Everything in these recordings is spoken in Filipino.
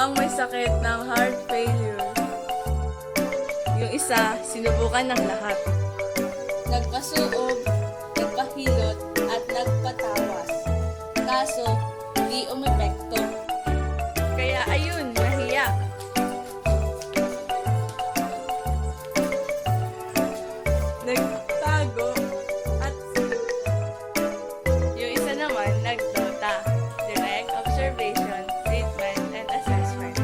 dalawang may sakit ng heart failure. Yung isa, sinubukan ng lahat. Nagpasuog, nagpahilot, at nagpatawas. Kaso, di umepekto. Kaya ayun, nahiya. Nagtago at yung isa naman, nagdota. Direct observation, treatment, and assessment.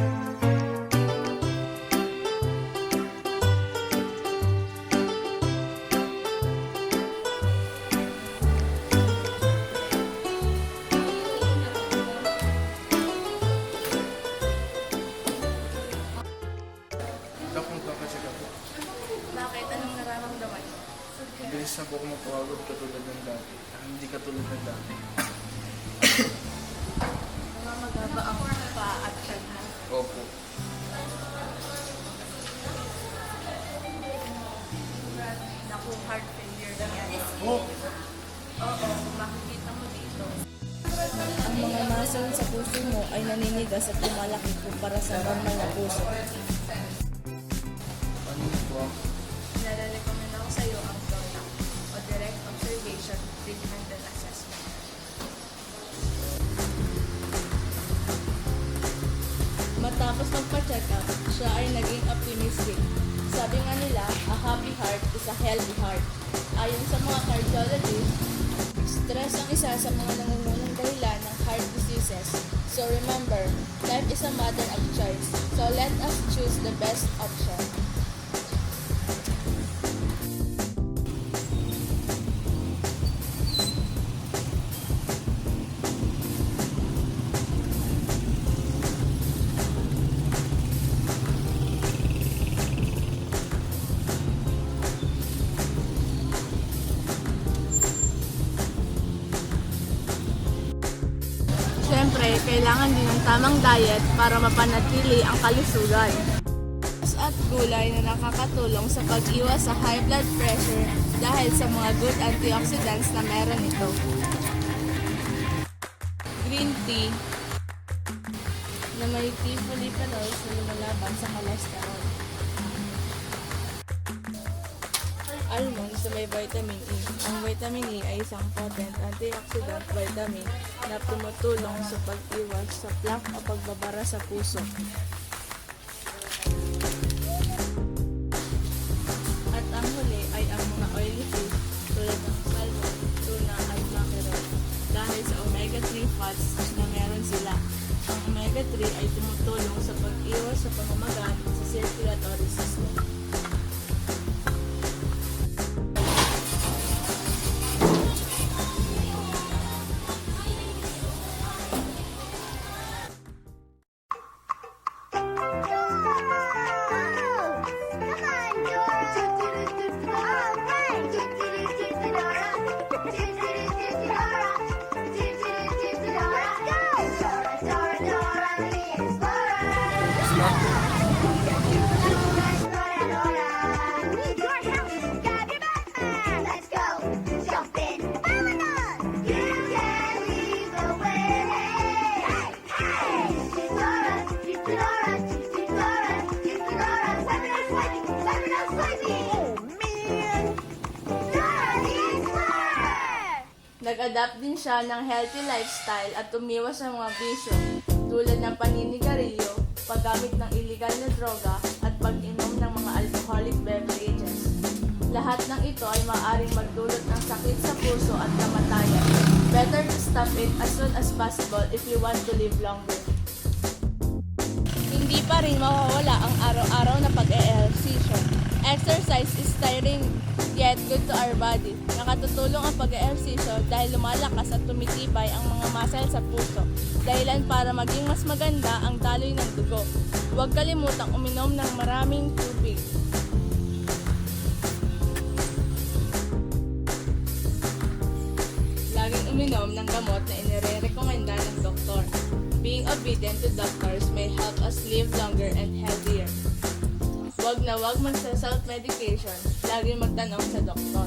Dakong kasi ako. Bakit? Anong nararamdaman mo? Bilis na po ako mapagod katulad ng dati. Hindi katulad ng dati. Namamagaba ang pa at tiyan. Opo. Naku, heart failure na yan. Oh! Oo, makikita mo dito. Ang mga muscle sa puso mo ay naninigas at lumalaki kumpara sa normal na puso. Ano po? Nare-recommend ako sa iyo ang DOTA o Direct Observation, Treatment, and Assessment. Matapos magpa-check up, siya ay naging optimistic. Sabi nga nila, a happy heart is a healthy heart. Ayon sa mga cardiologists, stress ang isa sa mga nangungunang dahilan ng heart diseases. So remember, life is a matter of choice. So let us choose the best option. Siyempre, kailangan din ng tamang diet para mapanatili ang kalusugan. At gulay na nakakatulong sa pag-iwas sa high blood pressure dahil sa mga good antioxidants na meron ito. Green tea na may tea polyphenols na lumalaban sa cholesterol. Almonds na may vitamin E. Ang vitamin E ay isang potent antioxidant vitamin na tumutulong sa pag-iwas sa plaque o pagbabara sa puso. At ang huli ay ang mga oily food tulad ng salmon, tuna at mackerel dahil sa omega-3 fats na meron sila. Ang omega-3 ay tumutulong sa pag-iwas sa pamamaga sa circulatory system. Nag-adapt din siya ng healthy lifestyle at umiwas sa mga bisyo tulad ng paninigarilyo, paggamit ng illegal na droga at pag-inom ng mga alcoholic beverages. Lahat ng ito ay maaaring magdulot ng sakit sa puso at kamatayan. Better to stop it as soon as possible if you want to live longer. Hindi pa rin mawawala ang araw-araw na pag-e-ehersisyo. Exercise is tiring yet good to our body. Nakatutulong ang pag-ehersisyo dahil lumalakas at tumitibay ang mga muscle sa puso. Dahilan para maging mas maganda ang daloy ng dugo. Huwag kalimutang uminom ng maraming tubig. Laging uminom ng gamot na inirekomenda ng doktor. Being obedient to doctors may help us live longer and healthier. Huwag na huwag magsa-self-medication. Laging magtanong sa doktor.